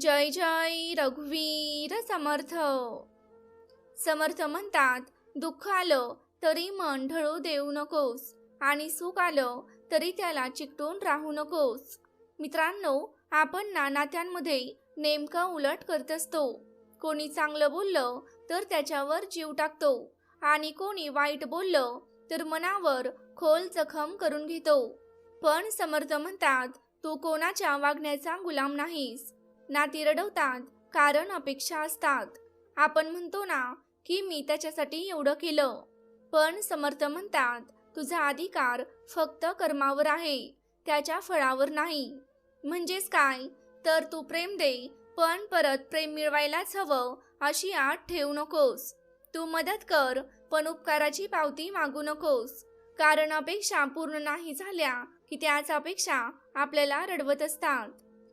जय जय रघुवीर समर्थ. समर्थ म्हणतात, दुःख आलं तरी मन ढळू देऊ नकोस आणि सुख आलं तरी त्याला चिकटून राहू नकोस. मित्रांनो, आपण नात्यांमध्ये नेमकं उलट करत असतो. कोणी चांगलं बोललं तर त्याच्यावर जीव टाकतो आणि कोणी वाईट बोललं तर मनावर खोल जखम करून घेतो. पण समर्थ म्हणतात, तू कोणाच्या वागण्याचा गुलाम नाहीस. नाती रडवतात कारण अपेक्षा असतात. आपण म्हणतो ना की मी त्याच्यासाठी एवढं केलं, पण समर्थ म्हणतात, तुझा अधिकार फक्त कर्मावर आहे, त्याच्या फळावर नाही. म्हणजेच काय, तर तू प्रेम दे, पण परत प्रेम मिळवायलाच हवं अशी आठ ठेवू नकोस. तू मदत कर, पण उपकाराची पावती मागू नकोस. कारण अपेक्षा पूर्ण नाही झाल्या की त्याच अपेक्षा आपल्याला रडवत असतात.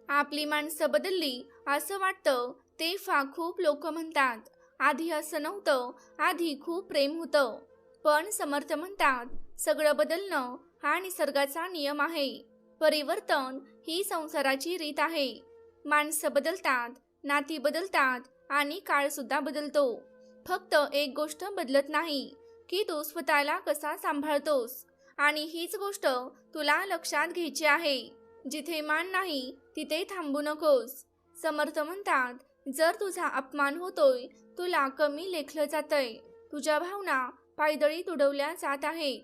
आपली माणसं बदलली असं वाटतं तेव्हा खूप लोक म्हणतात, आधी असं नव्हतं, आधी खूप प्रेम होतं. पण समर्थ म्हणतात, सगळं बदलणं हा निसर्गाचा नियम आहे. परिवर्तन ही संसाराची रीत आहे. माणसं बदलतात, नाती बदलतात आणि काळ सुद्धा बदलतो. फक्त एक गोष्ट बदलत नाही की तू स्वतःला कसा सांभाळतोस. आणि हीच गोष्ट तुला लक्षात घ्यायची आहे. जिथे मान नाही तिथे थांबू नकोस. समर्थ म्हणतात, जर तुझा अपमान होतोय, तुला कमी लेखलं जातंय, तुझ्या भावना पायदळी तुडवल्या जात आहेत,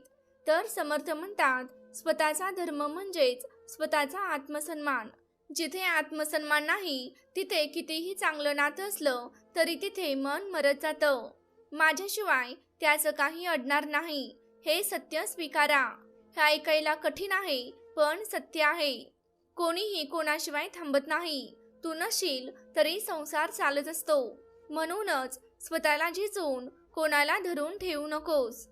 तर समर्थ म्हणतात, स्वतःचा धर्म म्हणजेच स्वतःचा आत्मसन्मान. जिथे आत्मसन्मान नाही तिथे कितीही चांगलं नातं असलं तरी तिथे मन मरत जातं. माझ्याशिवाय त्याचं काही अडणार नाही हे सत्य स्वीकारा. हे ऐकायला कठीण आहे पण सत्य आहे. कोणीही कोणाशिवाय थांबत नाही. तू नशील तरी संसार चालत असतो. म्हणूनच स्वतःला झिजवून कोणाला धरून ठेवू नकोस.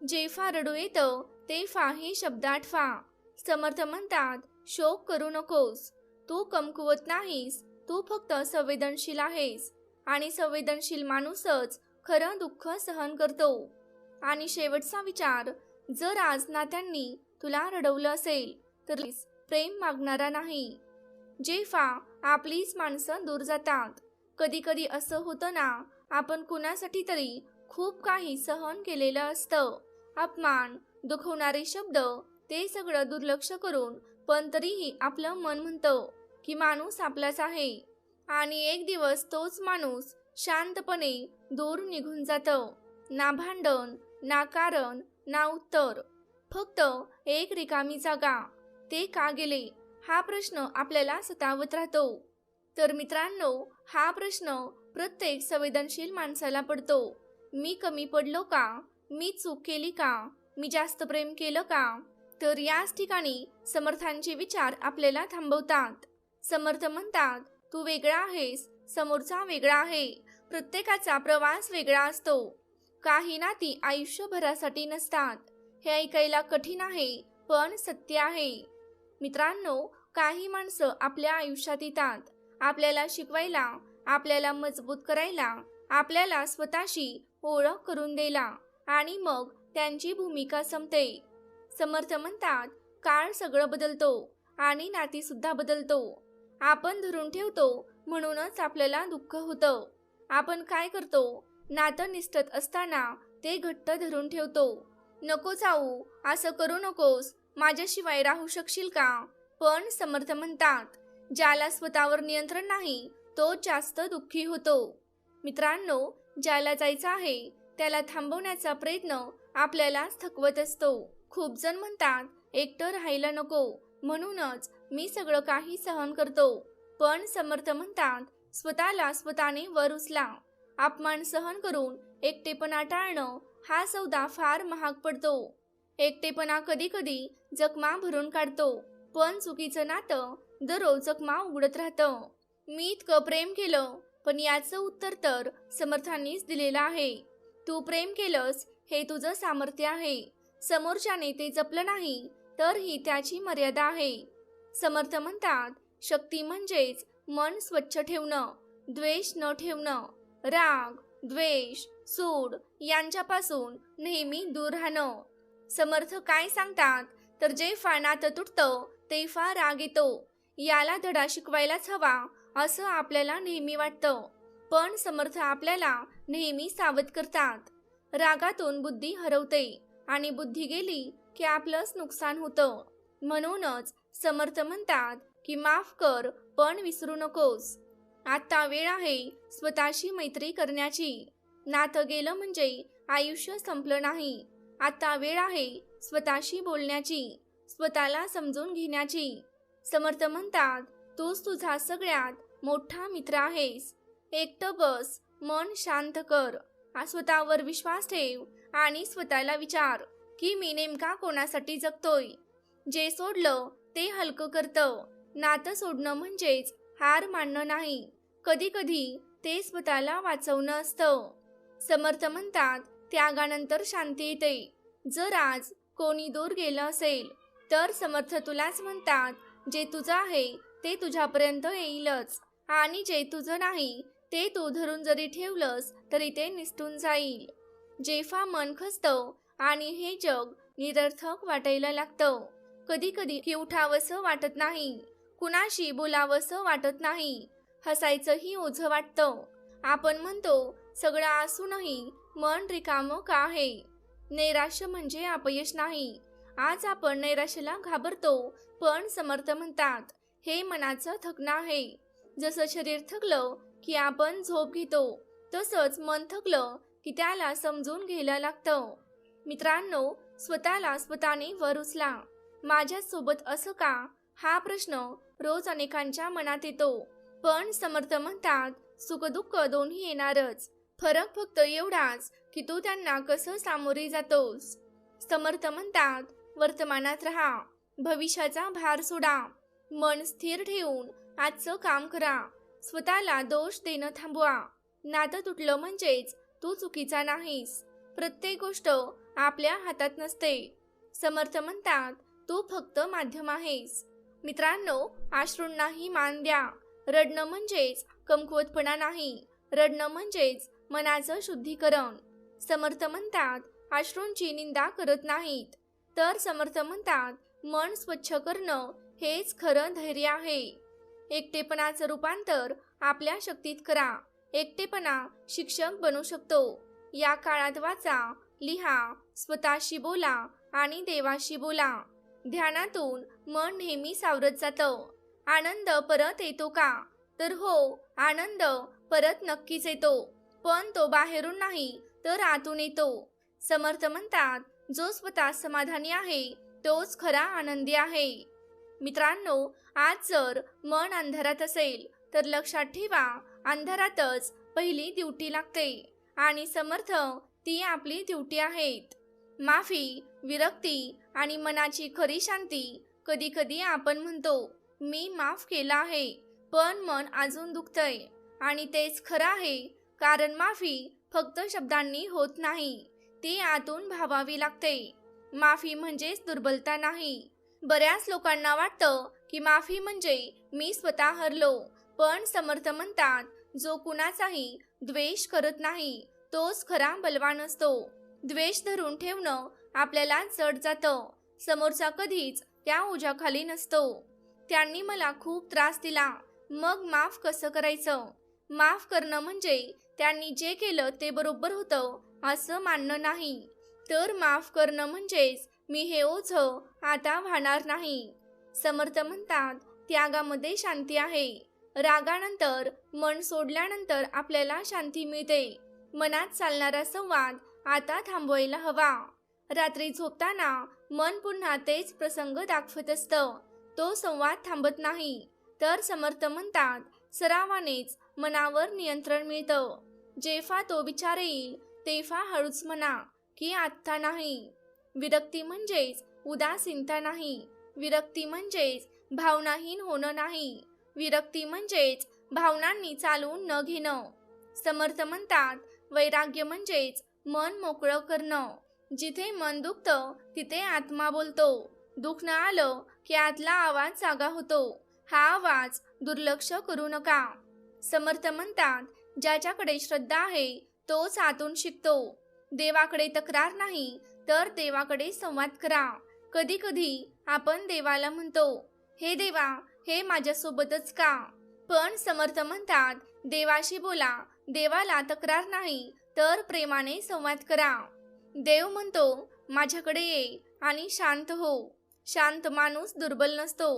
जेव्हा रडू येतं तेव्हा हे शब्द आठवा. समर्थ म्हणतात, शोक करू नकोस. तू कमकुवत नाहीस, तू फक्त संवेदनशील आहेस. आणि संवेदनशील माणूसच खरं दुःख सहन करतो. आणि शेवटचा विचार, जर आज नात्यांनी तुला रडवलं असेल तर प्रेम मागणारा नाही. जेव्हा आपलीच माणसं दूर जातात, कधी कधी असं होतं ना, आपण कुणासाठी तरी खूप काही सहन केलेलं असतं. अपमान, दुखवणारे शब्द, ते सगळं दुर्लक्ष करून पण तरीही आपलं मन म्हणतं की माणूस आपलाच आहे. आणि एक दिवस तोच माणूस शांतपणे दूर निघून जातं. ना भांडण, ना कारण, ना उत्तर, फक्त एक रिकामी जागा. ते का गेले हा प्रश्न आपल्याला सतावत राहतो. तर मित्रांनो, हा प्रश्न प्रत्येक संवेदनशील माणसाला पडतो. मी कमी पडलो का? मी चूक केली का? मी जास्त प्रेम केलं का? तर याच ठिकाणी समर्थांचे विचार आपल्याला थांबवतात. समर्थ म्हणतात, तू वेगळा आहेस, समोरचा वेगळा आहे. प्रत्येकाचा प्रवास वेगळा असतो. काही नाती आयुष्यभरासाठी नसतात. हे ऐकायला कठीण आहे पण सत्य आहे. मित्रांनो, काही माणसं आपल्या आयुष्यात येतात आपल्याला शिकवायला, आपल्याला मजबूत करायला, आपल्याला स्वतःशी ओळख करून द्यायला, आणि मग त्यांची भूमिका संपते. समर्थ म्हणतात, काळ सगळं बदलतो आणि नाती सुद्धा बदलतो. आपण धरून ठेवतो म्हणूनच आपल्याला दुःख होतं. आपण काय करतो, नातं निष्ठत असताना ते घट्ट धरून ठेवतो. नको जाऊ, असं करू नकोस, माझ्याशिवाय राहू शकशील का? पण समर्थ म्हणतात, ज्याला स्वतःवर नियंत्रण नाही तोच जास्त दुःखी होतो. मित्रांनो, ज्याला जायचं आहे त्याला थांबवण्याचा प्रयत्न आपल्यालाच थकवत असतो. खूप जण म्हणतात, एकटं राहायला नको, म्हणूनच मी सगळं काही सहन करतो. पण समर्थ म्हणतात, स्वतःला स्वतःने वर उचला. अपमान सहन करून एकटेपणा टाळणं हा सौदा फार महाग पडतो. एकटेपणा कधी कधी जखमा भरून काढतो, पण चुकीचं नातं दररोज जखमा उघडत राहतं. मी इतकं प्रेम केलं, पण याचं उत्तर तर समर्थांनीच दिलेलं आहे. तू प्रेम केलंस हे तुझं सामर्थ्य आहे. समोरच्याने ते जपलं नाही तर ही त्याची मर्यादा आहे. समर्थ म्हणतात, शक्ती म्हणजेच मन स्वच्छ ठेवणं, द्वेष न ठेवणं, राग, द्वेष, सूड यांच्यापासून नेहमी दूर राहणं. समर्थ काय सांगतात, तर जेव्हा नातं तुटतं तेव्हा राग येतो. याला धडा शिकवायलाच हवा असं आपल्याला नेहमी वाटतं, पण समर्थ आपल्याला नेहमी सावध करतात. रागातून बुद्धी हरवते आणि बुद्धी गेली की आपलंच नुकसान होतं. म्हणूनच समर्थ म्हणतात की माफ कर पण विसरू नकोस. आता वेळ आहे स्वतःशी मैत्री करण्याची. नातं गेलं म्हणजे आयुष्य संपलं नाही. आता वेळ आहे स्वतःशी बोलण्याची, स्वतःला समजून घेण्याची. समर्थ म्हणतात, तूच तुझा सगळ्यात मोठा मित्र आहेस. एकटं बस, मन शांत कर, स्वतःवर विश्वास ठेव आणि स्वतःला विचार की मी नेमका कोणासाठी जगतोय. जे सोडलं ते हलकं करतं. नातं सोडणं म्हणजेच हार मानणं नाही, कधी कधी ते स्वतःला वाचवणं असतं. समर्थ म्हणतात, त्यागानंतर शांती येते. जर आज कोणी दूर गेलं असेल तर समर्थ तुलाच म्हणतात, जे तुझं आहे ते तुझ्यापर्यंत येईलच आणि जे तुझं नाही ते तू धरून जरी ठेवलंस तरी ते निसटून जाईल. जेव्हा मन खचतं आणि हे जग निरर्थक वाटायला लागतं, कधी कधी उठावंसं वाटत नाही, कुणाशी बोलावंसं वाटत नाही, हसायचंही ओझं वाटतं. आपण म्हणतो सगळं असूनही मन रिकामं का आहे. नैराश्य म्हणजे अपयश नाही. आज आपण नैराश्याला घाबरतो, पण समर्थ म्हणतात, हे मनाचं थकणं आहे. जसं शरीर थकलं की आपण झोप घेतो, तसंच मन थकलं की त्याला समजून घ्यायला लागतं. मित्रांनो, स्वतःला स्वतःने वर उचला. माझ्यासोबत असं का, हा प्रश्न रोज अनेकांच्या मनात येतो. पण समर्थ म्हणतात, सुखदुःख दोन्ही येणारच, फरक फक्त एवढाच की तू त्यांना कसं सामोरे जातोस. समर्थ म्हणतात, वर्तमानात राहा, भविष्याचा भार सोडा, मन स्थिर ठेवून आजचं काम करा, स्वतःला दोष देणं थांबवा. नातं तुटलं म्हणजेच तू चुकीचा नाहीस. प्रत्येक गोष्ट आपल्या हातात नसते. समर्थ म्हणतात, तू फक्त माध्यम आहेस. मित्रांनो, अश्रूंनाही मान द्या. रडणं म्हणजेच कमकुवतपणा नाही, रडणं म्हणजेच मनाचं शुद्धीकरण. समर्थ म्हणतात, अश्रूंची निंदा करत नाहीत, तर समर्थ म्हणतात, मन स्वच्छ करणं हेच खरं धैर्य आहे. एकटेपणाचं रूपांतर आपल्या शक्तीत करा. एकटेपणा शिक्षक बनू शकतो. या काळात वाचा, लिहा, स्वतःशी बोला आणि देवाशी बोला. ध्यानातून मन नेहमी सावरत जातं. आनंद परत येतो का? तर हो, आनंद परत नक्कीच येतो, पण तो बाहेरून नाही तर आतून येतो. समर्थ म्हणतात, जो स्वतः समाधानी आहे तोच खरा आनंदी आहे. मित्रांनो, आज जर मन अंधारात असेल तर लक्षात ठेवा, अंधारातच पहिली ड्युटी लागते आणि समर्थ ती आपली ड्युटी आहेत. माफी, विरक्ती आणि मनाची खरी शांती. कधी कधी आपण म्हणतो, मी माफ केलं आहे, पण मन अजून दुखतंय, आणि तेच खरं आहे, कारण माफी फक्त शब्दांनी होत नाही, ती आतून भावावी लागते. माफी म्हणजेच दुर्बलता नाही. बऱ्याच लोकांना वाटतं की माफी म्हणजे मी स्वतः हरलो, पण समर्थ म्हणतात, जो कुणाचाही द्वेष करत नाही तोच खरा बलवान असतो. द्वेष धरून ठेवणं आपल्याला जड जातं. समोरचा कधीच त्या ओझ्याखाली नसतो. त्यांनी मला खूप त्रास दिला, मग माफ कसं करायचं? माफ करणं म्हणजे त्यांनी जे केलं ते बरोबर होतं असं मानणं नाही, तर माफ करणं म्हणजेच मी हे ओझं आता वाहणार नाही. समर्थ म्हणतात, त्यागामध्ये शांती आहे. रागानंतर, मन सोडल्यानंतर आपल्याला शांती मिळते. मनात चालणारा संवाद आता थांबवायला हवा. रात्री झोपताना मन पुन्हा तेच प्रसंग दाखवत असतं, तो संवाद थांबत नाही. तर समर्थ म्हणतात, सरावानेच मनावर नियंत्रण मिळतं. जेव्हा तो विचार येईल तेव्हा हळूच म्हणा की आत्ता नाही. विरक्ती म्हणजेच उदासीनता नाही. विरक्ती म्हणजेच भावनाहीन होणं नाही. विरक्ती म्हणजेच भावनांनी चालवून न घेणं. समर्थ म्हणतात, वैराग्य म्हणजेच मन मोकळं करणं. जिथे मन दुखतं तिथे आत्मा बोलतो. दुखणं आलं की आतला आवाज जागा होतो. हा आवाज दुर्लक्ष करू नका. समर्थ म्हणतात, ज्याच्याकडे श्रद्धा आहे तोच आतून शिकतो. देवाकडे तक्रार नाही तर देवाकडे संवाद करा. कधी कधी आपण देवाला म्हणतो, हे देवा, हे माझ्यासोबतच का? पण समर्थ म्हणतात, देवाशी बोला, देवाला तक्रार नाही तर प्रेमाने संवाद करा. देव म्हणतो, माझ्याकडे ये आणि शांत हो. शांत माणूस दुर्बल नसतो.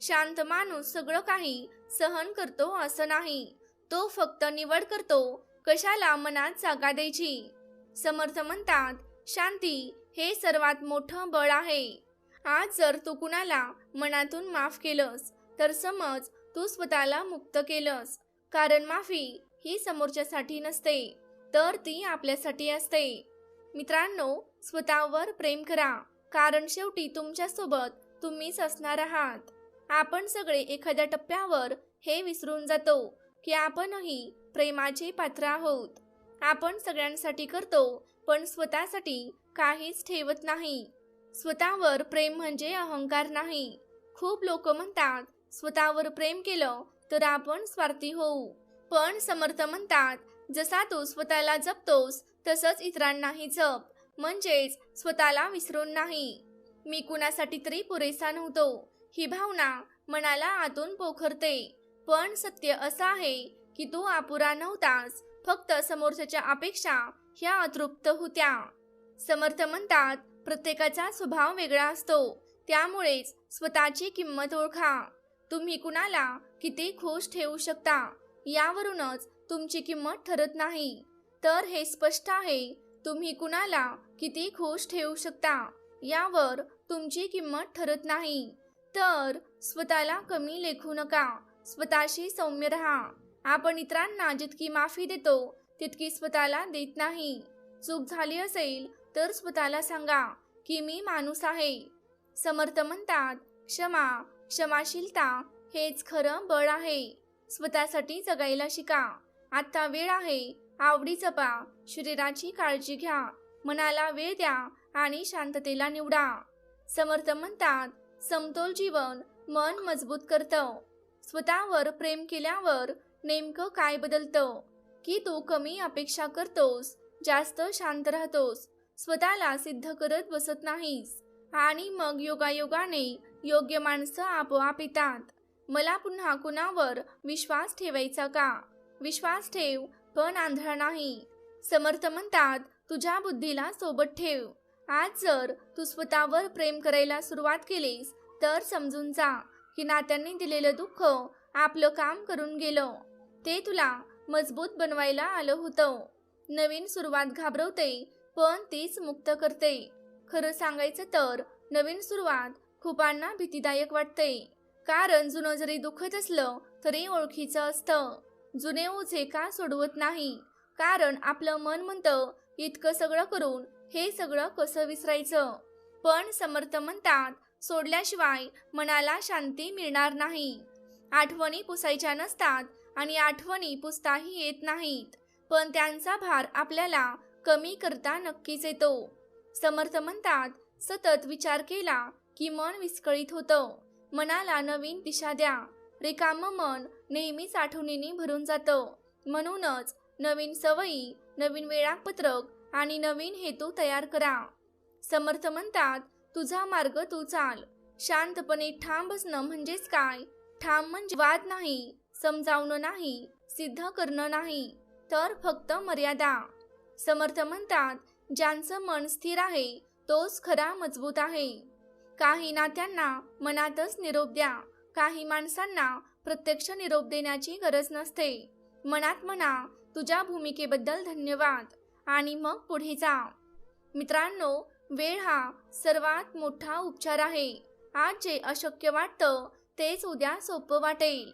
शांत माणूस सगळं काही सहन करतो असं नाही. तो फक्त निवड करतो कशाला मनात जागा द्यायची. समर्थ म्हणतात, शांती हे सर्वात मोठं बळ आहे. आज जर तू कुणाला मनातून माफ केलंस तर समज तू स्वतःला मुक्त केलंस. कारण माफी ही समोरच्यासाठी नसते, तर ती आपल्यासाठी असते. मित्रांनो, स्वतःवर प्रेम करा, कारण शेवटी तुमच्यासोबत तुम्हीच असणार आहात. आपण सगळे एखाद्या टप्प्यावर हे विसरून जातो की आपणही प्रेमाचे पात्र आहोत. आपण सगळ्यांसाठी करतो, पण स्वतःसाठी काहीच ठेवत नाही. स्वतःवर प्रेम म्हणजे अहंकार नाही. खूप लोक म्हणतात, स्वतःवर प्रेम केलं तर आपण स्वार्थी होऊ. पण समर्थ म्हणतात, जसा तू स्वतःला जपतोस तसंच इतरांनाही जप. म्हणजेच स्वतःला विसरून नाही. मी कुणासाठी तरी पुरेसा नव्हतो ही भावना मनाला आतून पोखरते. पण सत्य असं आहे की तू अपुरा नव्हतास, फक्त समोरच्याच्या अपेक्षा ह्या अतृप्त होत्या. समर्थ म्हणतात, प्रत्येकाचा स्वभाव वेगळा असतो, त्यामुळेच स्वतःची किंमत ओळखा. तुम्ही कुणाला किती खुश ठेवू शकता यावरूनच तुमची किंमत ठरत नाही. तर हे स्पष्ट आहे, तुम्ही कुणाला किती खुश ठेवू शकता यावर तुमची किंमत ठरत नाही. तर स्वतःला कमी लेखू नका, स्वतःशी सौम्य राहा. आपण इतरांना जितकी माफी देतो तितकी स्वतःला देत नाही. चूक झाली असेल तर स्वतःला सांगा की मी माणूस आहे. समर्थ म्हणतात, क्षमाशीलता हेच खरं बळ आहे. स्वतःसाठी जगायला शिका. आता वेळ आहे, आवडी जपा, शरीराची काळजी घ्या, मनाला वेळ द्या आणि शांततेला निवडा. समर्थ म्हणतात, समतोल जीवन मन मजबूत करतं. स्वतःवर प्रेम केल्यावर नेमकं काय बदलतं की तू कमी अपेक्षा करतोस, जास्त शांत राहतोस, स्वतःला सिद्ध करत बसत नाहीस आणि मग योगायोगाने योग्य माणसं आपोआप येतात. मला पुन्हा कुणावर विश्वास ठेवायचा का? विश्वास ठेव, पण आंधळा नाही. समर्थ म्हणतात, तुझ्या बुद्धीला सोबत ठेव. आज जर तू स्वतःवर प्रेम करायला सुरुवात केलीस तर समजून जा की नात्यांनी दिलेलं दुःख आपलं काम करून गेलं. ते तुला मजबूत बनवायला आलं होतं. नवीन सुरुवात घाबरवते, पण तीच मुक्त करते. खरं सांगायचं तर नवीन सुरुवात खूपांना भीतीदायक वाटते, कारण जुनं जरी दुखत असलं तरी ओळखीचं असतं. जुने ओझे का सोडवत नाही, कारण आपलं मन म्हणतं, इतकं सगळं करून हे सगळं कसं विसरायचं. पण समर्थ म्हणतात, सोडल्याशिवाय मनाला शांती मिळणार नाही. आठवणी पुसायच्या नसतात आणि आठवणी पुसताही येत नाहीत, पण त्यांचा भार आपल्याला कमी करता नक्कीच येतो. समर्थ म्हणतात, सतत विचार केला की मन विस्कळीत होतं. मनाला नवीन दिशा द्या. रिकामं मन नेहमीच आठवणींनी भरून जातं. म्हणूनच नवीन सवयी, नवीन वेळापत्रक आणि नवीन हेतू तयार करा. समर्थ म्हणतात, तुझा मार्ग तू चाल. शांतपणे ठाम बसणं म्हणजेच काय? ठाम म्हणजे वाद नाही, समजावणं नाही, सिद्ध करणं नाही, तर फक्त मर्यादा. समर्थ म्हणतात, ज्यांचं मन स्थिर आहे तोच खरा मजबूत आहे. काही नात्यांना मनातच निरोप द्या. काही माणसांना प्रत्यक्ष निरोप देण्याची गरज नसते. मनात म्हणा, तुझ्या भूमिकेबद्दल धन्यवाद, आणि मग पुढे जा. मित्रांनो, वेळ हा सर्वात मोठा उपचार आहे. आज जे अशक्य वाटतं तेच उद्या सोपं वाटेल.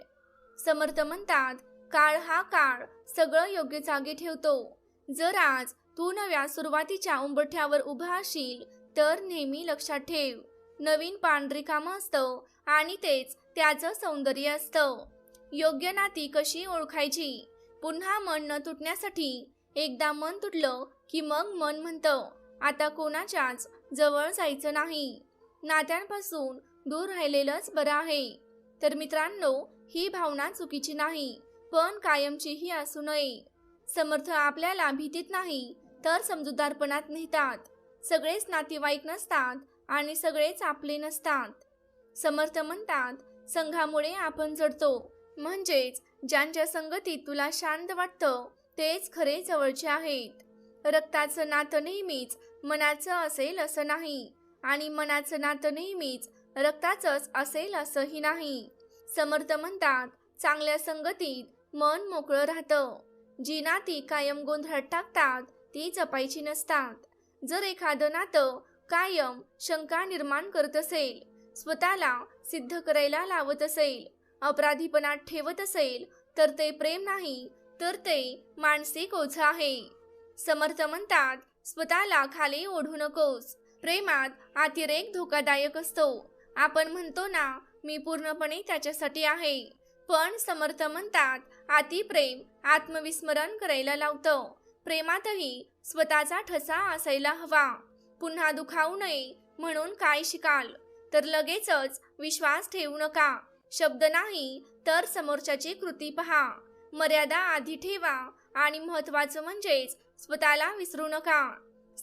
समर्थ म्हणतात, काळ सगळं योग्य जागी ठेवतो. जर आज तू नव्या सुरुवातीच्या उंबरठ्यावर उभा असशील तर नेहमी लक्षात ठेव, नवीन पान रिकामं असतं आणि तेच त्याचं सौंदर्य असतं. योग्य नाती कशी ओळखायची? पुन्हा मन न तुटण्यासाठी एकदा मन तुटलं की मग मन म्हणतं, आता कोणाच्याच जवळ जायचं नाही. नात्यांपासून दूर राहिलेलंच बरं आहे. तर मित्रांनो, ही भावना चुकीची नाही, पण कायमचीही असू नये. समर्थ आपल्याला भीतीत नाही तर समजूतदारपणात नेतात. सगळेच नातेवाईक नसतात आणि सगळेच आपले नसतात. समर्थ म्हणतात, संघामुळे आपण जडतो, म्हणजेच ज्यांच्या संगतीत तुला शांत वाटतं तेच खरे जवळचे आहेत. रक्ताचं नातं नेहमीच मनाचं असेल असं नाही आणि मनाचं नातं नेहमीच रक्ताचंच असेल असंही नाही. समर्थ म्हणतात, चांगल्या संगतीत मन मोकळं राहतं. जी नाती कायम गोंधळात टाकतात ती जपायची नसतात. जर एखादं नातं कायम शंका निर्माण करत असेल, स्वतःला सिद्ध करायला लावत असेल, अपराधीपणात ठेवत असेल, तर ते प्रेम नाही, तर ते मानसिक ओझं आहे. समर्थ म्हणतात, स्वतःला खाली ओढू नकोस. प्रेमात अतिरेक धोकादायक असतो. आपण म्हणतो ना, मी पूर्णपणे त्याच्यासाठी आहे, पण समर्थ म्हणतात, अतिप्रेम आत्मविस्मरण करायला लावतं. प्रेमातही स्वतःचा ठसा असायला हवा. पुन्हा दुखावू नये म्हणून काय शिकाल? तर लगेचच विश्वास ठेवू नका. शब्द नाही तर समोरच्याची कृती पहा. मर्यादा आधी ठेवा आणि महत्वाचं म्हणजेच स्वतःला विसरू नका.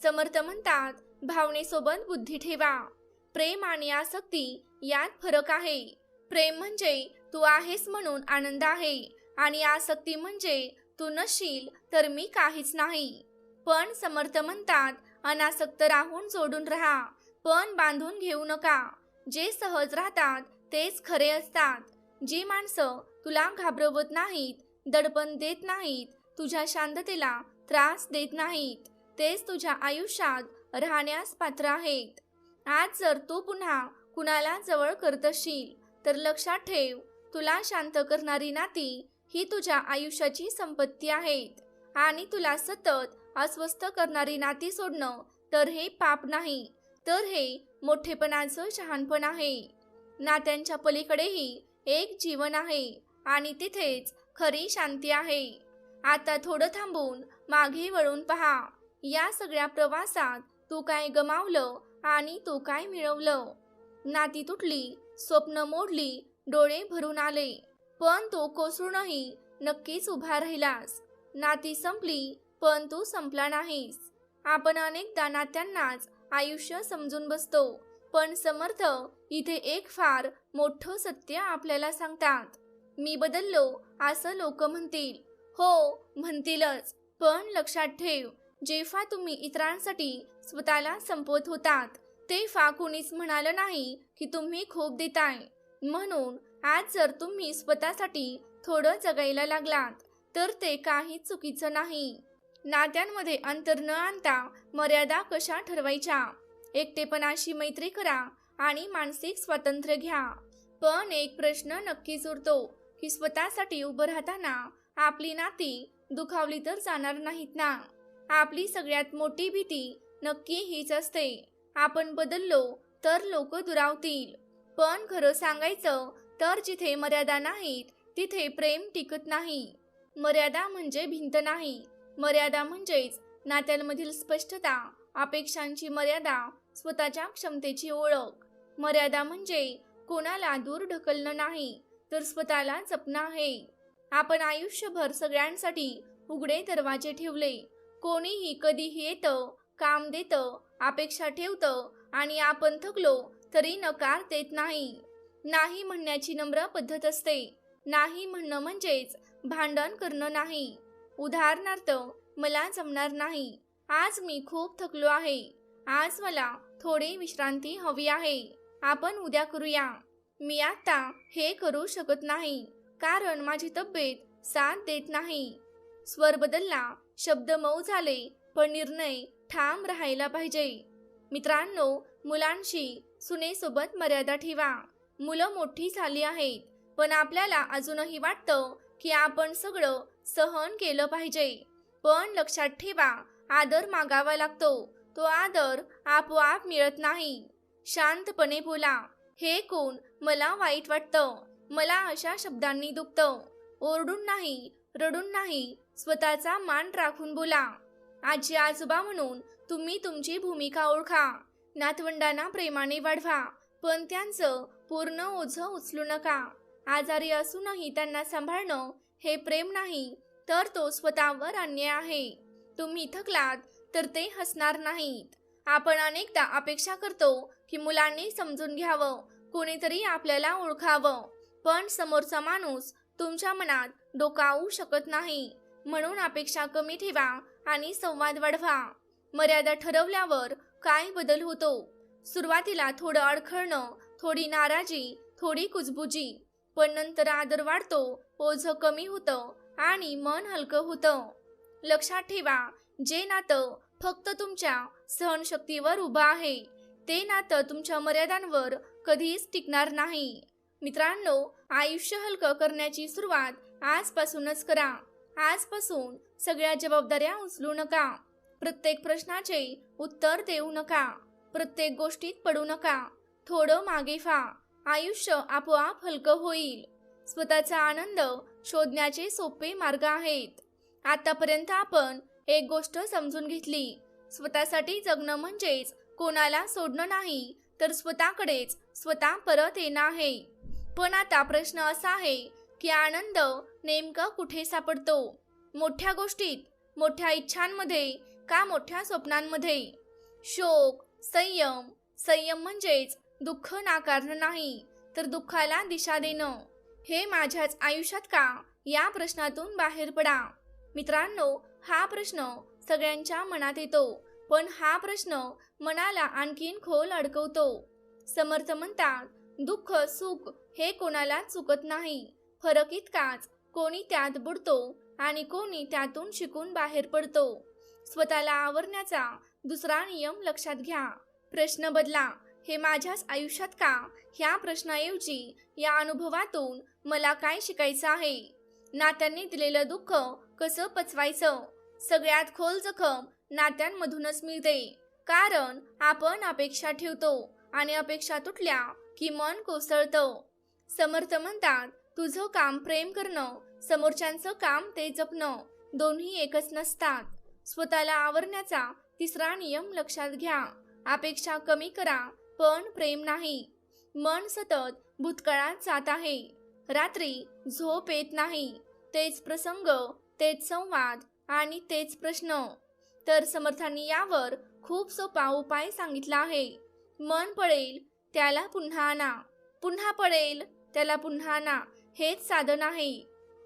समर्थ म्हणतात, भावनेसोबत बुद्धी ठेवा. प्रेम आणि आसक्ती यात फरक आहे. प्रेम म्हणजे तू आहेस म्हणून आनंद आहे आणि आसक्ती म्हणजे तू नसशील तर मी काहीच नाही. पण समर्थ म्हणतात, अनासक्त राहून जोडून राहा, पण बांधून घेऊ नका. जे सहज राहतात तेच खरे असतात. जी माणसं तुला घाबरवत नाहीत, दडपण देत नाहीत, तुझ्या शांततेला त्रास देत नाहीत, तेच तुझ्या आयुष्यात राहण्यास पात्र आहेत. आज जर तू पुन्हा कुणाला जवळ करत असशील तर लक्षात ठेव, तुला शांत करणारी नाती ही तुझ्या आयुष्याची संपत्ती आहेत आणि तुला सतत अस्वस्थ करणारी नाती सोडणं तर हे पाप नाही, तर हे मोठेपणाचं शहाणपण आहे. नात्यांच्या पलीकडेही एक जीवन आहे आणि तिथेच खरी शांती आहे. आता थोडं थांबून मागे वळून पहा. या सगळ्या प्रवासात तू काय गमावलं आणि तू काय मिळवलं? नाती तुटली, स्वप्न मोडली, डोळे भरून आले, पण तू कोसळूनही नक्कीच उभा राहिलास. नाती संपली, पण तू संपला नाहीस. आपण अनेकदा नात्यांनाच आयुष्य समजून बसतो, पण समर्थ इथे एक फार मोठं सत्य आपल्याला सांगतात. मी बदललो असं लोक म्हणतील, हो म्हणतीलच, पण लक्षात ठेव, जेव्हा तुम्ही इतरांसाठी स्वतःला संपवत होतात तेव्हा कुणीच म्हणालं नाही की तुम्ही खूप देताय. म्हणून आज जर तुम्ही स्वतःसाठी थोडं जगायला लागलात तर ते काही चुकीचं नाही. नात्यांमध्ये अंतर न आणता मर्यादा कशा ठरवायच्या? एकटेपणाशी मैत्री करा आणि मानसिक स्वातंत्र्य घ्या. पण एक प्रश्न नक्कीच उरतो की स्वतःसाठी उभं राहताना आपली नाती दुखावली तर जाणार नाहीत ना? आपली सगळ्यात मोठी भीती नक्की हीच असते, आपण बदललो तर लोक दुरावतील. पण खरं सांगायचं तर जिथे मर्यादा नाहीत तिथे प्रेम टिकत नाही. मर्यादा म्हणजे भिंत नाही, मर्यादा म्हणजेच नात्यांमधील स्पष्टता, अपेक्षांची मर्यादा, स्वतःच्या क्षमतेची ओळख. मर्यादा म्हणजे कोणाला दूर ढकलणं नाही, तर स्वतःला जपणं आहे. आपण आयुष्यभर सगळ्यांसाठी उघडे दरवाजे ठेवले. कोणीही कधीही येतं, काम देतं, अपेक्षा ठेवतं आणि आपण थकलो तरी नकार देत नाही. नाही म्हणण्याची नम्र पद्धत असते. नाही म्हणणं म्हणजेच भांडण करणं नाही. उदाहरणार्थ, मला जमणार नाही, आज मी खूप थकलो आहे, आज मला थोडी विश्रांती हवी आहे, आपण उद्या करूया. मी आता हे करू शकत नाही कारण माझी तब्येत साथ देत नाही. स्वर बदलला, शब्द मऊ झाले, पण निर्णय ठाम राहायला पाहिजे. मित्रांनो, मुलांशी सुनेसोबत मर्यादा ठेवा. मुलं मोठी झाली आहेत, पण आपल्याला अजूनही वाटतं की आपण सगळं सहन केलं पाहिजे. पण लक्षात ठेवा, आदर मागावा लागतो, तो आदर आपोआप मिळत नाही. शांतपणे बोला, हे कोण, मला वाईट वाटतं, मला अशा शब्दांनी दुखतं. ओरडून नाही, रडून नाही, स्वतःचा मान राखून बोला. आजी आजोबा म्हणून तुम्ही तुमची भूमिका ओळखा. नातवंडांना प्रेमाने वाढवा, पण त्यांचं पूर्ण ओझं उचलू नका. आजारी असूनही त्यांना सांभाळणं हे प्रेम नाही, तर तो स्वतःवर अन्याय आहे. तुम्ही थकलात तर ते हसणार नाहीत. आपण अनेकदा अपेक्षा करतो की मुलांनी समजून घ्यावं, कोणीतरी आपल्याला ओळखावं, पण समोरचा माणूस तुमच्या मनात डोकावू शकत नाही. म्हणून अपेक्षा कमी ठेवा आणि संवाद वाढवा. मर्यादा ठरवल्यावर काय बदल होतो? सुरुवातीला थोडं अडखळणं, थोडी नाराजी, थोडी कुजबुजी, पण नंतर आदर वाढतो, ओझं कमी होतं आणि मन हलकं होतं. लक्षात ठेवा, जे नातं फक्त तुमच्या सहनशक्तीवर उभं आहे, ते नातं तुमच्या मर्यादांवर कधीच टिकणार नाही. मित्रांनो, आयुष्य हलकं करण्याची सुरुवात आजपासूनच करा. आजपासून सगळ्या जबाबदाऱ्या उचलू नका. प्रत्येक प्रश्नाचे उत्तर देऊ नका. प्रत्येक गोष्टीत पडू नका. थोडं मागे व्हा. आयुष्य आपोआप हलकं होईल. स्वतःचा आनंद शोधण्याचे सोपे मार्ग आहेत. आतापर्यंत आपण एक गोष्ट समजून घेतली. स्वतःसाठी जगणं म्हणजेच कोणाला सोडणं नाही, तर स्वतःकडेच स्वतः परत येणं आहे. पण आता प्रश्न असा आहे की आनंद नेमका कुठे सापडतो? मोठ्या गोष्टीत, मोठ्या इच्छांमध्ये का मोठ्या स्वप्नांमध्ये? शोक, संयम म्हणजेच दुःख नाकारणं नाही, तर दुःखाला दिशा देणं. हे माझ्याच आयुष्यात का, या प्रश्नातून बाहेर पडा. मित्रांनो, हा प्रश्न सगळ्यांच्या मनात येतो, पण हा प्रश्न मनाला आणखीन खोल अडकवतो. समर्थ म्हणतात, दुःख सुख हे कोणाला चुकत नाही. फरक इतकाच, कोणी त्यात बुडतो आणि कोणी त्यातून शिकून बाहेर पडतो. स्वतःला आवरण्याचा दुसरा नियम लक्षात घ्या. प्रश्न बदला. हे माझ्याच आयुष्यात का, ह्या प्रश्नाऐवजी या अनुभवातून मला काय शिकायचं आहे? नात्यांनी दिलेलं दुःख कसं पचवायचं? सगळ्यात खोल जखम नात्यांमधूनच मिळते, कारण आपण अपेक्षा ठेवतो आणि अपेक्षा तुटल्या की मन कोसळतं. समर्थ म्हणतात, तुझं काम प्रेम करणं, समोरच्यांचं काम ते जपणं, दोन्ही एकच नसतात. स्वतःला आवरण्याचा तिसरा नियम लक्षात घ्या. अपेक्षा कमी करा, पण प्रेम नाही. मन सतत भूतकाळात जात आहे. रात्री झोप येत नाही. तेच प्रसंग, तेच संवाद आणि तेच प्रश्न. तर समर्थांनी यावर खूप सोपा उपाय सांगितला आहे. मन पळेल त्याला पुन्हा आणा, पुन्हा पळेल त्याला पुन्हा आणा, हेच साधन आहे.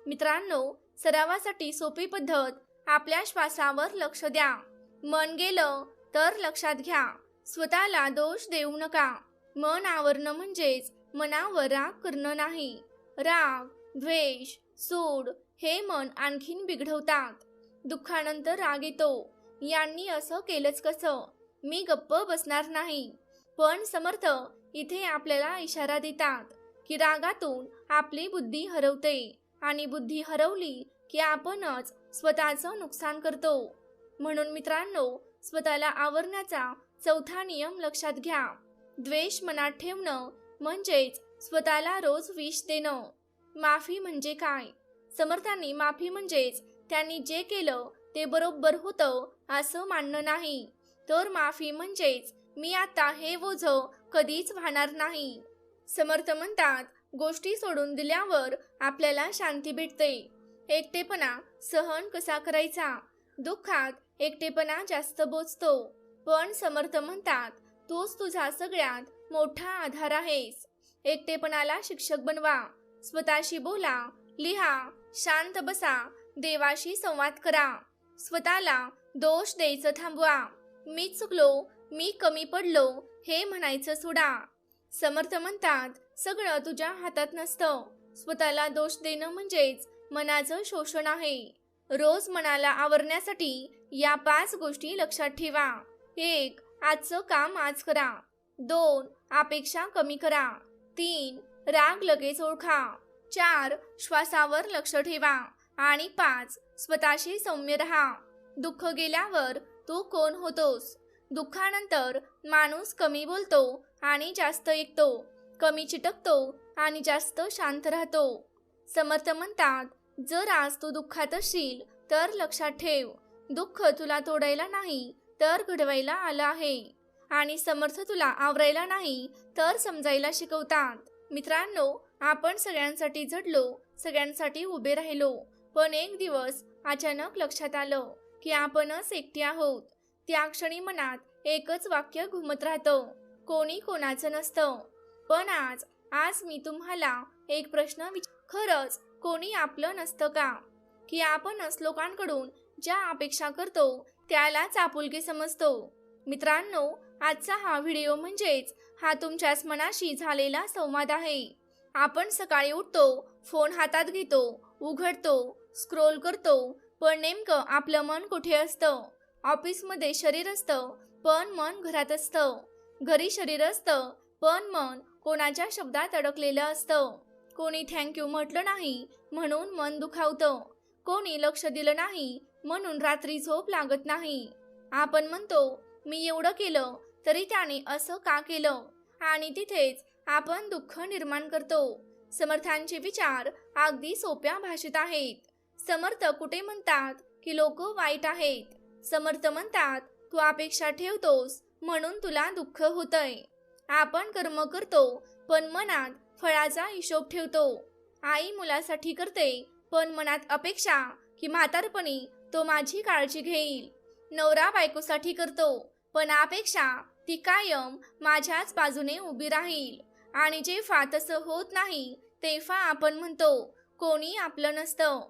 मित्रांनो, सरावासाठी सोपी पद्धत, आपल्या श्वासावर लक्ष द्या. मन गेलं तर लक्षात घ्या. स्वतःला दोष देऊ नका. मन आवरणं म्हणजेच मनावर राग करणं नाही. राग, द्वेष, सूड हे मन आणखीन बिघडवतात. दुःखानंतर राग येतो, यांनी असं केलंच कसं, मी गप्प बसणार नाही. पण समर्थ इथे आपल्याला इशारा देतात की रागातून आपली बुद्धी हरवते आणि बुद्धी हरवली की आपणच स्वतःचं नुकसान करतो. म्हणून मित्रांनो, स्वतःला आवरण्याचा चौथा नियम लक्षात घ्या. द्वेष मनात ठेवणं म्हणजेच स्वतःला रोज विष देणं. माफी म्हणजे काय? समर्थांनी माफी म्हणजेच त्यांनी जे केलं ते बरोबर होतं असं मानणं नाही, तर माफी म्हणजेच मी आता हे ओझं कधीच वाहणार नाही. समर्थ म्हणतात, गोष्टी सोडून दिल्यावर आपल्याला शांती भेटते. एकटेपणा सहन कसा करायचा? दुःखात एकटेपणा जास्त बोचतो, पण समर्थ म्हणतात, तूच तुझा सगळ्यात मोठा आधार आहेस. एकटेपणाला शिक्षक बनवा. स्वतःशी बोला, लिहा, शांत बसा, देवाशी संवाद करा. स्वतःला दोष द्यायचं थांबवा. मी चुकलो, मी कमी पडलो हे म्हणायचं सोडा. समर्थ म्हणतात, सगळं तुझ्या हातात नसतं. स्वतःला दोष देणं म्हणजेच मनाचं शोषण आहे. रोज मनाला आवरण्यासाठी या 5 गोष्टी लक्षात ठेवा. 1. आजचं काम आज करा. 2. अपेक्षा कमी करा. 3. राग लगेच ओळखा. 4. श्वासावर लक्ष ठेवा. आणि 5. स्वतःशी सौम्य राहा. दुःख गेल्यावर तू कोण होतोस? दुःखानंतर माणूस कमी बोलतो आणि जास्त ऐकतो, कमी चिटकतो आणि जास्त शांत राहतो. समर्थ म्हणतात, जर आज तू दुःखात असशील तर लक्षात ठेव, दुःख तुला तोडायला नाही तर घडवायला आलं आहे. आणि समर्थ तुला आवरायला नाही तर समजायला शिकवतात. मित्रांनो, आपण सगळ्यांसाठी झटलो, सगळ्यांसाठी उभे राहिलो, पण एक दिवस अचानक लक्षात आलं की आपणच एकटे आहोत. त्या क्षणी मनात एकच वाक्य घुमत राहतं, कोणी कोणाचं नसतं. पण आज मी तुम्हाला एक प्रश्न खरंच कोणी आपलं नसतं का? की आपणच लोकांकडून ज्या अपेक्षा करतो त्यालाच आपुलकी समजतो. मित्रांनो, आजचा हा व्हिडिओ म्हणजेच हा तुमच्याच मनाशी झालेला संवाद आहे. आपण सकाळी उठतो, फोन हातात घेतो, उघडतो, स्क्रोल करतो, पण नेमकं आपलं मन कुठे असतं? ऑफिसमध्ये शरीर असतं, पण मन घरात असतं. घरी शरीर असतं, पण मन कोणाच्या शब्दात अडकलेलं असतं. कोणी थँक्यू म्हटलं नाही म्हणून मन दुखावतं. कोणी लक्ष दिलं नाही म्हणून रात्री झोप लागत नाही. आपण म्हणतो, मी एवढं केलं तरी त्याने असं का केलं, आणि तिथेच आपण दुःख निर्माण करतो. समर्थांचे विचार अगदी सोप्या भाषेत आहेत. समर्थ कुठे म्हणतात की लोक वाईट आहेत. समर्थ म्हणतात, तू अपेक्षा ठेवतोस म्हणून तुला दुःख होतंय. आपण कर्म करतो पण मनात फळाचा हिशोब ठेवतो. आई मुलासाठी करते पण मनात अपेक्षा की म्हातारपणी तो माझी काळजी घेईल. नवरा बायकोसाठी करतो पण अपेक्षा ती कायम माझ्याच बाजूने उभी राहील. आणि जेव्हा तसं होत नाही तेव्हा आपण म्हणतो, कोणी आपलं नसतं.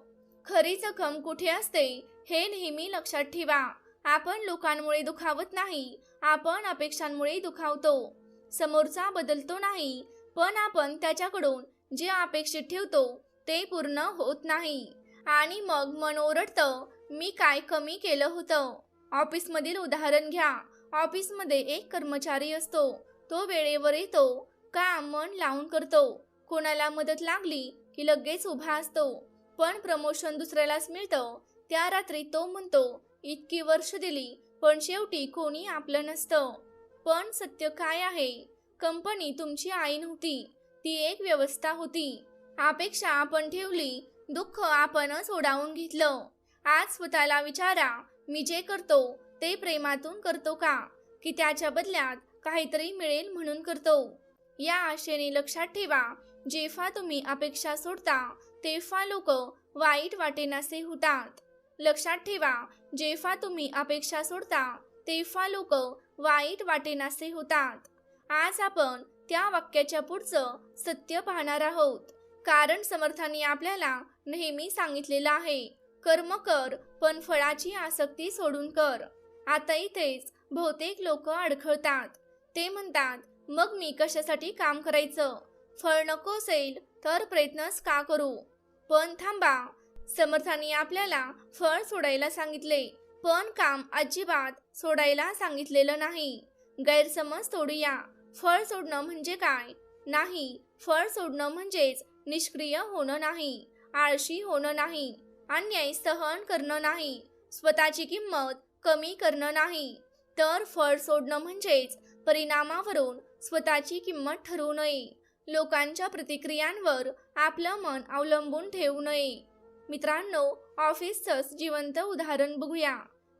खरी जखम कुठे असते हे नेहमी लक्षात ठेवा. आपण लोकांमुळे दुखावत नाही, आपण अपेक्षांमुळे दुखावतो. समोरचा बदलतो नाही, पण आपण त्याच्याकडून जे अपेक्षित ठेवतो ते पूर्ण होत नाही. आणि मग मन ओरडतं, मी काय कमी केलं होतं? ऑफिसमधील उदाहरण घ्या. ऑफिसमध्ये एक कर्मचारी असतो. तो वेळेवर येतो, काम मन लावून करतो, कोणाला मदत लागली की लगेच उभा असतो. पण प्रमोशन दुसऱ्यालाच मिळतं. त्या रात्री तो म्हणतो, इतकी वर्ष दिली पण शेवटी कोणी आपलं नसतं. पण सत्य काय आहे? कंपनी तुमची आई नव्हती, ती एक व्यवस्था होती. अपेक्षा आपण ठेवली, दुःख आपणच ओढावून घेतलं. आज स्वतःला विचारा, मी जे करतो ते प्रेमातून करतो का, की त्याच्या बदल्यात काहीतरी मिळेल म्हणून करतो? या आशेने लक्षात ठेवा, जेव्हा तुम्ही अपेक्षा सोडता तेव्हा लोक वाईट वाटेनासे होतात. लक्षात ठेवा, जेव्हा तुम्ही अपेक्षा सोडता तेव्हा लोक वाईट वाटेनासे होतात. आज आपण त्या वाक्याच्या पुढचं सत्य पाहणार आहोत. कारण समर्थांनी आपल्याला नेहमी सांगितलेलं आहे, कर्म कर पण फळाची आसक्ती सोडून कर. आता इथेच बहुतेक लोक अडखळतात. ते म्हणतात, मग मी कशासाठी काम करायचं? फळ नको असेल तर प्रयत्नच का करू? पण थांबा, समर्थांनी आपल्याला फळ सोडायला सांगितले, पण काम अजिबात सोडायला सांगितलेलं नाही. गैरसमज तोडूया. फळ सोडणं म्हणजे काय? नाही, फळ सोडणं म्हणजेच निष्क्रिय होणं नाही, आळशी होणं नाही, अन्याय सहन करणं नाही, स्वतःची किंमत कमी करणं नाही. तर फळ सोडणं म्हणजेच परिणामावरून स्वतःची किंमत ठरवू नये. लोकांच्या प्रतिक्रियांवर आपलं मन अवलंबून ठेवू नये. मित्रांनो, ऑफिसचंच जिवंत उदाहरण बघूया.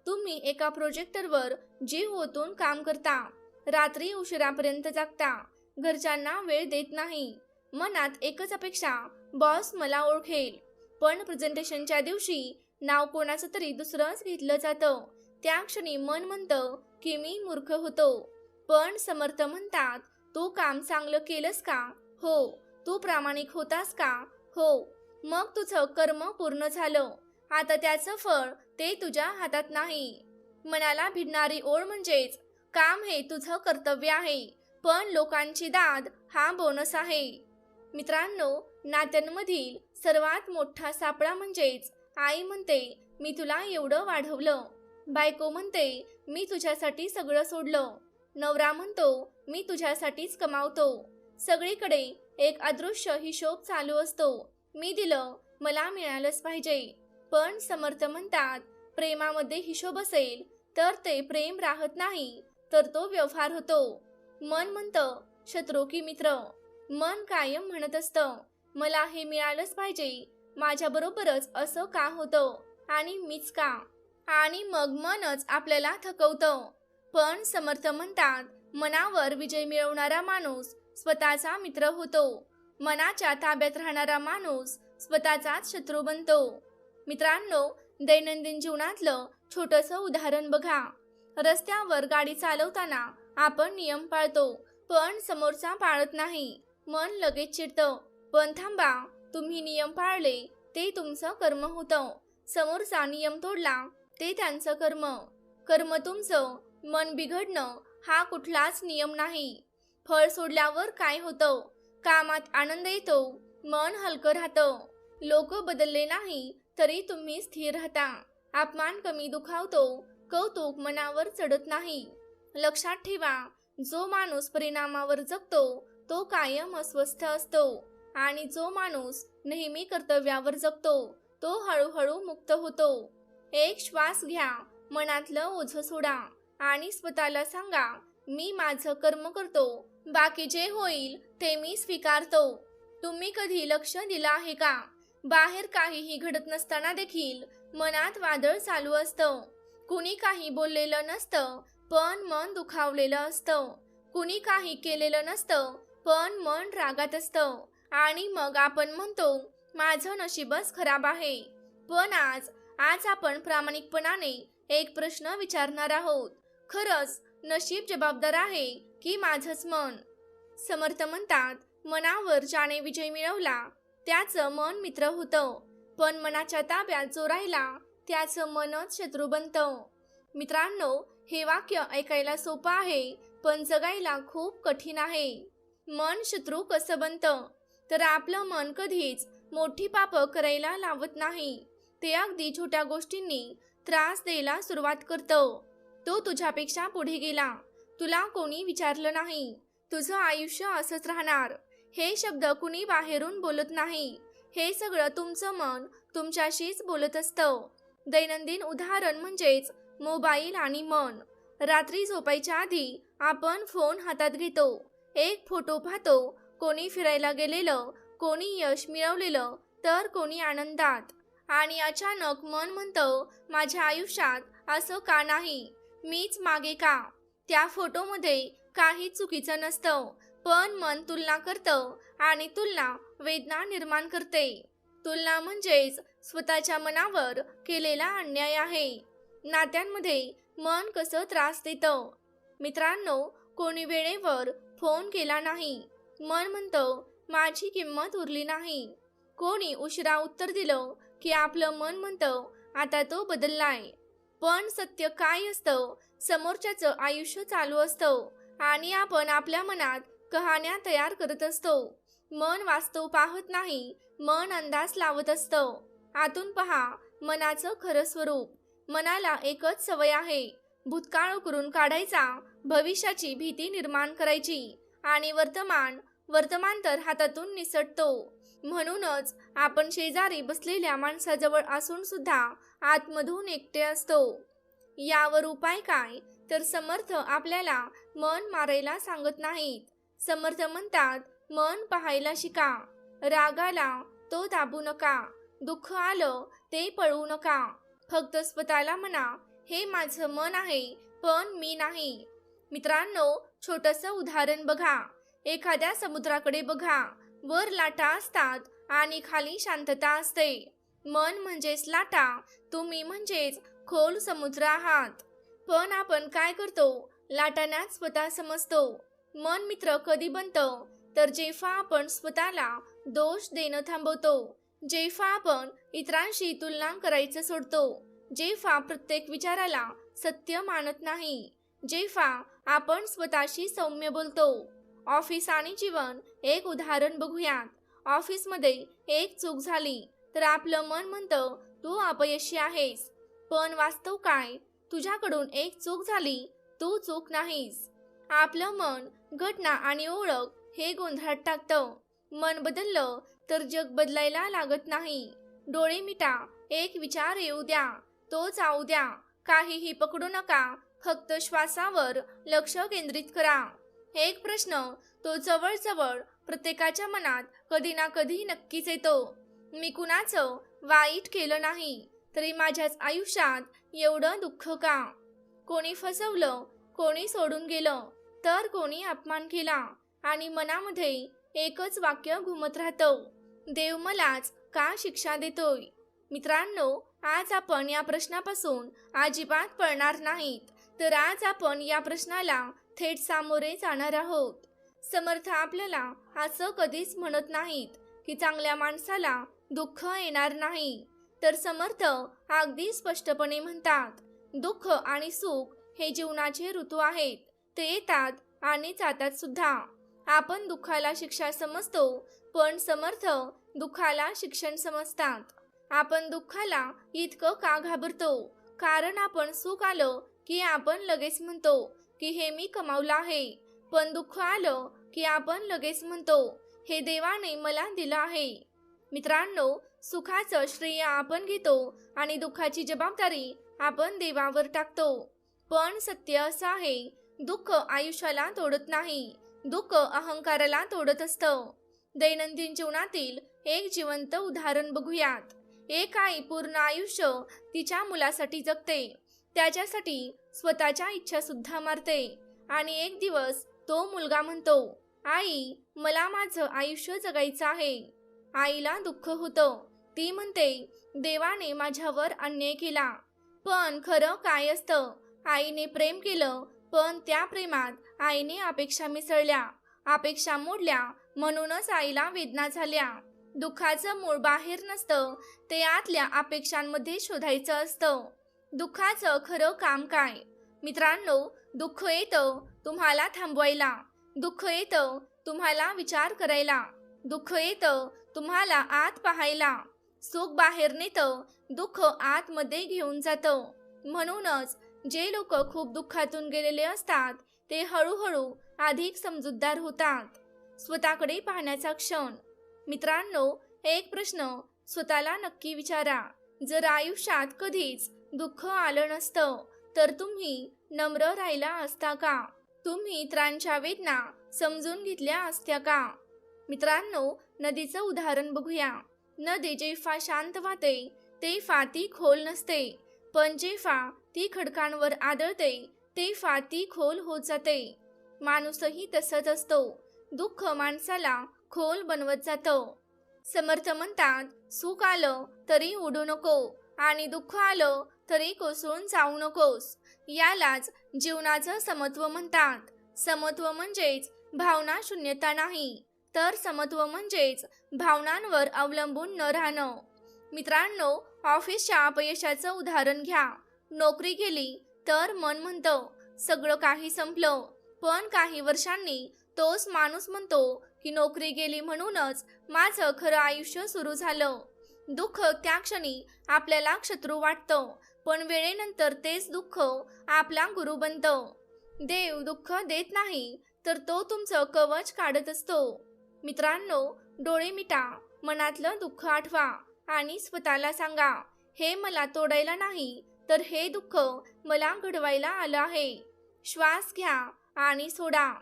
तुम्ही एका प्रोजेक्टवर जीव ओतून काम करता, रात्री उशिरापर्यंत जागता, घरच्यांना वेळ देत नाही. मनात एकच अपेक्षा, बॉस मला ओळखेल. पण प्रेझेंटेशनच्या दिवशी नाव कोणाचं तरी दुसरंच घेतलं जातं. त्या क्षणी मन म्हणतं की मी मूर्ख होतो. पण समर्थ म्हणतात, तू काम चांगलं केलंस का? हो. तू प्रामाणिक होतास का? हो. मग तुझं कर्म पूर्ण झालं. आता त्याचं फळ ते तुझ्या हातात नाही. मनाला भिडणारी ओळ म्हणजेच, काम हे तुझं कर्तव्य आहे, पण लोकांची दाद हा बोनस आहे. मित्रांनो, नात्यांमधील सर्वात मोठा सापळा म्हणजेच आई म्हणते, मी तुला एवढं वाढवलं. बायको म्हणते, मी तुझ्यासाठी सगळं सोडलं. नवरा म्हणतो, मी तुझ्यासाठीच कमावतो. सगळीकडे एक अदृश्य हिशोब चालू असतो, मी दिलं, मला मिळालंच पाहिजे. पण समर्थ म्हणतात, प्रेमामध्ये हिशोब असेल तर ते प्रेम राहत नाही, तर तो व्यवहार होतो. मन म्हणतं, शत्रू की मित्र? मन कायम म्हणत असतं, मला हे मिळालंच पाहिजे, माझ्याबरोबरच असं का होतं आणि मीच का? आणि मग मनच आपल्याला थकवतं. पण समर्थ म्हणतात, मनावर विजय मिळवणारा माणूस स्वतःचा मित्र होतो. मनाच्या ताब्यात राहणारा माणूस स्वतःचाच शत्रू बनतो. मित्रांनो, दैनंदिन जीवनातलं छोटंसं उदाहरण बघा. रस्त्यावर गाडी चालवताना आपण नियम पाळतो, पण समोरचा पाळत नाही. मन लगेच चिडतं. पण थांबा, तुम्ही नियम पाळले ते तुमचं कर्म होतं, समोरचा नियम तोडला ते त्यांचं कर्म. कर्म तुमचं, मन बिघडणं हा कुठलाच नियम नाही. फळ सोडल्यावर काय होतं? कामात आनंद येतो, मन हलकं राहतं. लोक बदलले नाही तरी तुम्ही स्थिर राहता. अपमान कमी दुखावतो, कौतुक मनावर चढत नाही. लक्षात ठेवा, जो माणूस परिणामावर जगतो तो कायम अस्वस्थ असतो आणि जो माणूस नेहमी कर्तव्यावर जगतो तो हळूहळू मुक्त होतो. एक श्वास घ्या, मनातलं ओझं सोडा आणि स्वतःला सांगा, मी माझं कर्म करतो, बाकी जे होईल ते मी स्वीकारतो. तुम्ही कधी लक्ष दिलं आहे का? बाहेर काहीही घडत नसताना देखील मनात वादळ चालू असतं. कुणी काही बोललेलं नसतं पण मन दुखावलेलं असतं. कुणी काही केलेलं नसतं पण मन रागात असतं. आणि मग आपण म्हणतो, माझं नशीबच खराब आहे. पण आज आपण प्रामाणिकपणाने एक प्रश्न विचारणार आहोत. खरंच नशीब जबाबदार आहे की माझंच मन? समर्थ म्हणतात, मनावर ज्याने विजय मिळवला त्याचं मन मित्र होतं, पण मनाच्या ताब्यात जो राहिला त्याचं मनच शत्रू बनतं. मित्रांनो, हे वाक्य ऐकायला सोपं आहे पण जगायला खूप कठीण आहे. मन शत्रू कसं बनतं? तर आपलं मन कधीच मोठी पापं करायला लावत नाही. ते अगदी छोट्या गोष्टींनी त्रास द्यायला सुरुवात करतं. तो तुझ्यापेक्षा पुढे गेला, तुला कोणी विचारलं नाही, तुझं आयुष्य असंच राहणार, हे शब्द कुणी बाहेरून बोलत नाही. हे सगळं तुमचं मन तुमच्याशीच बोलत असतं. दैनंदिन उदाहरण म्हणजेच मोबाईल आणि मन. रात्री झोपायच्या आधी आपण फोन हातात घेतो, एक फोटो पाहतो, कोणी फिरायला गेलेलं, कोणी यश मिळवलेलं, तर कोणी आनंदात. आणि अचानक मन म्हणतं, माझ्या आयुष्यात असं का नाही, मीच मागे का? त्या फोटोमध्ये काही चुकीचं नसतं, पण मन तुलना करतं आणि तुलना वेदना निर्माण करते. तुलना म्हणजेच स्वतःच्या मनावर केलेला अन्याय आहे. नात्यांमध्ये मन कसं त्रास देतं? मित्रांनो, कोणी वेळेवर फोन केला नाही, मन म्हणतं माझी किंमत उरली नाही. कोणी उशिरा उत्तर दिलं की आपलं मन म्हणतं आता तो बदललाय. पण सत्य काय असतं? समोरच्याचं आयुष्य चालू असतं आणि आपण आपल्या मनात कहाण्या तयार करत असतो. मन वास्तव पाहत नाही, मन अंदाज लावत असतं. आतून पहा मनाचं खरं स्वरूप. मनाला एकच सवय आहे, भूतकाळ करून काढायचा, भविष्याची भीती निर्माण करायची आणि वर्तमान तर हातातून निसटतो. म्हणूनच आपण शेजारी बसलेल्या माणसाजवळ असून सुद्धा आतमधून एकटे असतो. यावर उपाय काय? तर समर्थ आपल्याला मन मारायला सांगत नाहीत. समर्थ म्हणतात, मन पाहायला शिका. राग आला तो दाबू नका, दुःख आलं ते पळवू नका. फक्त स्वतःला म्हणा, हे माझं मन आहे पण मी नाही. मित्रांनो, छोटंसं उदाहरण बघा. एखाद्या समुद्राकडे बघा. वर लाटा असतात आणि खाली शांतता असते. मन म्हणजेच लाटा, तुम्ही म्हणजेच खोल समुद्र आहात. पण आपण काय करतो? लाटांनाच स्वतः समजतो. मन मित्र कधी बनतं? तर जेव्हा आपण स्वतःला दोष देणं थांबवतो, जेव्हा आपण इतरांशी तुलना करायचं सोडतो, जेव्हा प्रत्येक विचाराला सत्य मानत नाही, जेव्हा आपण स्वतःशी सौम्य बोलतो. ऑफिस आणि जीवन एक उदाहरण बघूयात. ऑफिसमध्ये एक चूक झाली तर आपलं मन म्हणतं तू अपयशी आहेस. पण वास्तव काय? तुझ्याकडून एक चूक झाली, तू चूक नाहीस. आपलं मन घटना आणि ओळख हे गोंधळात टाकतं. मन बदललं तर जग बदलायला लागत नाही. डोळे मिटा, एक विचार येऊ द्या, तो जाऊ द्या. काहीही पकडू नका, फक्त श्वासावर लक्ष केंद्रित करा. एक प्रश्न, तो जवळजवळ प्रत्येकाच्या मनात कधी ना कधी नक्कीच येतो. मी कुणाचं वाईट केलं नाही, तरी माझ्याच आयुष्यात एवढं दुःख का? कोणी फसवलं, कोणी सोडून गेलं, तर कोणी अपमान केला आणि मनामध्ये एकच वाक्य घुमत राहतं, देव मलाच का शिक्षा देतोय? मित्रांनो, आज आपण या प्रश्नापासून अजिबात पळणार नाहीत, तर आज आपण या प्रश्नाला थेट सामोरे जाणार आहोत. समर्थ आपल्याला असं कधीच म्हणत नाहीत की चांगल्या माणसाला दुःख येणार नाही. तर समर्थ अगदी स्पष्टपणे म्हणतात, दुःख आणि सुख हे जीवनाचे ऋतू आहेत. ते येतात आणि जातात सुद्धा. आपण दुःखाला शिक्षा समजतो, पण समर्थ दुःखाला शिक्षण समजतात. आपण दुःखाला इतकं का घाबरतो? कारण आपण सुख आलं की आपण लगेच म्हणतो की हे मी कमावलं आहे. पण दुःख आलं की आपण लगेच म्हणतो हे देवाने मला दिलं आहे. मित्रांनो, सुखाचं श्रेय आपण घेतो आणि दुःखाची जबाबदारी आपण देवावर टाकतो. पण सत्य असं आहे, दुःख आयुष्याला तोडत नाही, दुःख अहंकाराला तोडत असतं. दैनंदिन जीवनातील एक जिवंत उदाहरण बघूयात. एक आई पूर्ण आयुष्य तिच्या मुलासाठी जगते, त्याच्यासाठी स्वतःच्या इच्छा सुद्धा मारते. आणि एक दिवस तो मुलगा म्हणतो, आई, मला माझं आयुष्य जगायचं आहे. आईला दुःख होतं. ती म्हणते, देवाने माझ्यावर अन्याय केला. पण खरं काय असतं? आईने प्रेम केलं, पण त्या प्रेमात आईने अपेक्षा मिसळल्या, अपेक्षा मोडल्या, म्हणूनच आईला वेदना झाल्या. दुःखाचं मूळ बाहेर नसतं, ते आतल्या अपेक्षांमध्ये शोधायचं असतं. दुःखाचं खरं काम काय? मित्रांनो, दुःख येतं तुम्हाला थांबवायला, दुःख येतं तुम्हाला विचार करायला, दुःख येतं तुम्हाला आत पाहायला. सुख बाहेर नेतं, दुःख आतमध्ये घेऊन जातं. म्हणूनच जे लोक खूप दुःखातून गेलेले असतात ते हळूहळू अधिक समजूतदार होतात. स्वतःकडे पाहण्याचा क्षण. मित्रांनो, एक प्रश्न स्वतःला नक्की विचारा. जर आयुष्यात कधीच दुःख आलं नसतं तर तुम्ही नम्र राहिला असता का? तुम्ही इतरांच्या वेदना समजून घेतल्या असत्या का? मित्रांनो, नदीचं उदाहरण बघूया. नदी जेव्हा शांत वाहते तेव्हा ती खोल नसते, पण जेव्हा ती खडकांवर आदळते तेव्हा ती खोल होत जाते. माणूसही तसंच असतो. दुःख माणसाला खोल बनवत जातं. समर्थ म्हणतात, सुख आलं तरी उडू नको आणि दुःख आलं तरी कोसळून जाऊ नकोस. यालाच जीवनाचं समत्व म्हणतात. समत्व म्हणजेच भावना शून्यता नाही, तर समत्व म्हणजेच भावनांवर अवलंबून न राहणं. मित्रांनो, ऑफिसच्या अपयशाचं उदाहरण घ्या. नोकरी गेली तर मन म्हणतं सगळं काही संपलं, पण काही वर्षांनी तोच माणूस म्हणतो की नोकरी गेली म्हणूनच माझं खरं आयुष्य सुरू झालं. दुःख त्या क्षणी आपल्याला शत्रू वाटतं, पण वेळेनंतर तेच दुःख आपला गुरु बनतं. देव दुःख देत नाही, तर तो तुमचं कवच काढत असतो. मित्रांनो, डोळे मिटा, मनातलं दुःख आठवा आणि स्वतःला सांगा, हे मला तोडायला नाही, तर हे दुःख मला घडवायला आलं आहे. श्वास घ्या आणि सोडा.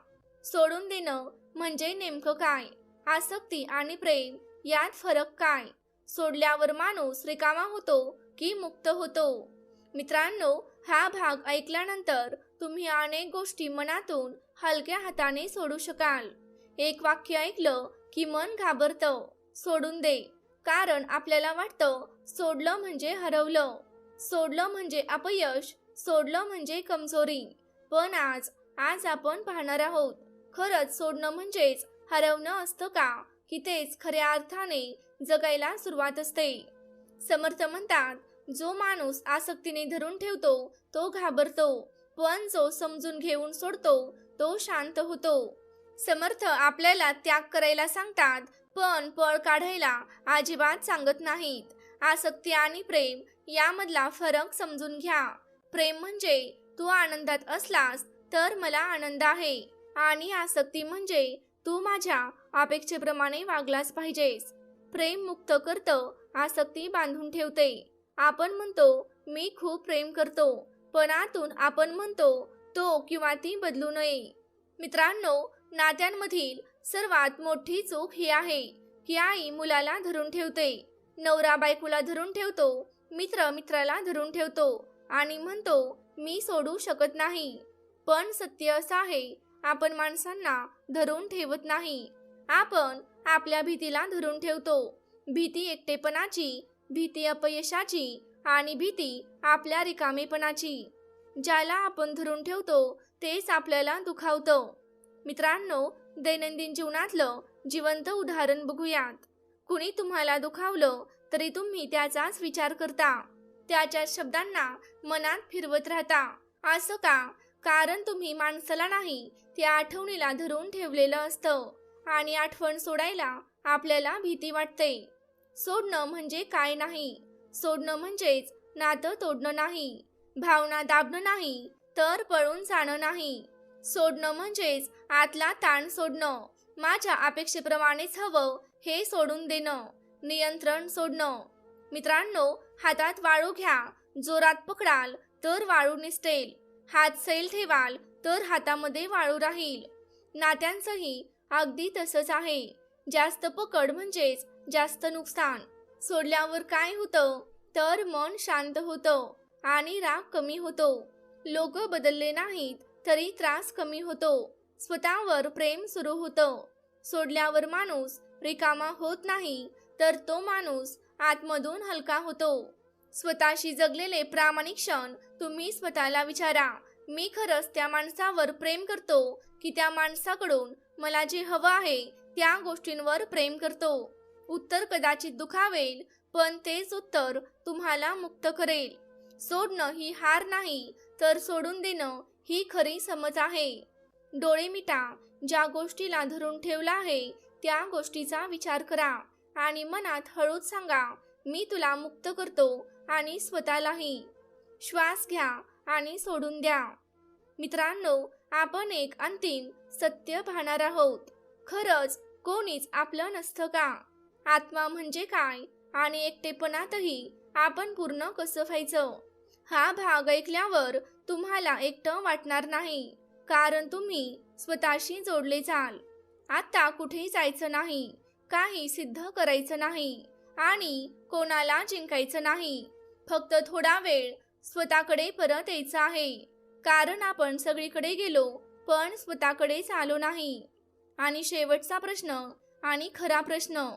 सोडून देणं म्हणजे नेमकं काय? आसक्ती आणि प्रेम यात फरक काय? सोडल्यावर माणूस रिकामा होतो की मुक्त होतो? मित्रांनो, हा भाग ऐकल्यानंतर तुम्ही अनेक गोष्टी मनातून हलक्या हाताने सोडू शकाल. एक वाक्य ऐकलं की मन घाबरतं. सोडून दे. कारण आपल्याला वाटतं सोडलं म्हणजे हरवलं, सोडलं म्हणजे अपयश, सोडलं म्हणजे कमजोरी. पण आज आपण पाहणार आहोत, खरंच सोडणं म्हणजेच हरवणं असतं का, की तेच खऱ्या अर्थाने जगायला सुरुवात असते? समर्थ म्हणतात, जो माणूस आसक्तीने धरून ठेवतो तो घाबरतो, पण जो समजून घेऊन सोडतो तो शांत होतो. समर्थ आपल्याला त्याग करायला सांगतात, पण पळ काढायला अजिबात सांगत नाहीत. आसक्ती आणि प्रेम यामधला फरक समजून घ्या. प्रेम म्हणजे तू आनंदात असलास तर मला आनंद आहे, आणि आसक्ती म्हणजे तू माझ्या अपेक्षेप्रमाणे वागलास पाहिजेस. प्रेम मुक्त करतं, आसक्ती बांधून ठेवते. आपण म्हणतो मी खूप प्रेम करतो, पण आतून आपण म्हणतो तो किंवा ती बदलू नये. मित्रांनो, नात्यांमधील सर्वात मोठी चूक ही आहे की आई मुलाला धरून ठेवते, नवरा बायकोला धरून ठेवतो, मित्र मित्राला धरून ठेवतो आणि म्हणतो मी सोडू शकत नाही. पण सत्य असं आहे, आपण माणसांना धरून ठेवत नाही, आपण आपल्या भीतीला धरून ठेवतो. भीती एकटेपणाची, भीती अपयशाची आणि भीती आपल्या रिकामेपणाची. ज्याला आपण धरून ठेवतो तेच आपल्याला दुखावतं. मित्रांनो, दैनंदिन जीवनातलं जिवंत उदाहरण बघूयात. कुणी तुम्हाला दुखावलं तरी तुम्ही त्याचाच विचार करता, त्याच्या शब्दांना मनात फिरवत राहता. असं का? कारण तुम्ही माणसाला नाही, त्या आठवणीला धरून ठेवलेलं असतं आणि आठवण सोडायला आपल्याला भीती वाटते. सोडणं म्हणजे काय नाही. सोडणं म्हणजेच नातं तोडणं नाही, भावना दाबणं नाही, तर पळून जाणं नाही. सोडणं म्हणजेच आतला ताण सोडणं, माझ्या अपेक्षेप्रमाणेच हवं हे सोडून देणं, नियंत्रण सोडणं. मित्रांनो, हातात वाळू घ्या, जोरात पकडाल तर वाळू निसटेल, हात सैल ठेवाल तर हातामध्ये वाळू राहील. नात्यांचंही अगदी तसंच आहे. जास्त पकड म्हणजेच जास्त नुकसान. सोडल्यावर काय होतं तर मन शांत होतं आणि राग कमी होतो. लोक बदलले नाहीत तरी त्रास कमी होतो. स्वतःवर प्रेम सुरू होतं. सोडल्यावर माणूस रिकामा होत नाही, तर तो माणूस आतमधून हलका होतो. स्वतःशी जगलेले प्रामाणिक क्षण तुम्ही स्वतःला विचारा, मी खरंच त्या माणसावर प्रेम करतो की त्या माणसाकडून मला जे हवं आहे त्या गोष्टींवर प्रेम करतो. उत्तर कदाचित दुखावेल, पण तेच उत्तर तुम्हाला मुक्त करेल. सोडणं ही हार नाही, तर सोडून देणं ही खरी समज आहे. डोळे मिटा, ज्या गोष्टीला धरून ठेवला आहे त्या गोष्टीचा विचार करा आणि मनात हळूच सांगा, मी तुला मुक्त करतो आणि स्वतःलाही. श्वास घ्या आणि सोडून द्या. मित्रांनो, आपण एक अंतिम सत्य पाहणार आहोत. खरंच कोणीच आपलं नसतं का? आत्मा म्हणजे काय आणि एकटेपणातही आपण पूर्ण कसं व्हायचं? हा भाग ऐकल्यावर तुम्हाला एकटं वाटणार नाही, कारण तुम्ही स्वतःशी जोडले जाल. आता कुठे जायचं नाही, काही सिद्ध करायचं नाही आणि कोणाला जिंकायचं नाही. फक्त थोडा वेळ स्वतःकडे परत यायचं आहे, कारण आपण सगळीकडे गेलो पण स्वतःकडेच आलो नाही. आणि शेवटचा प्रश्न आणि खरा प्रश्न,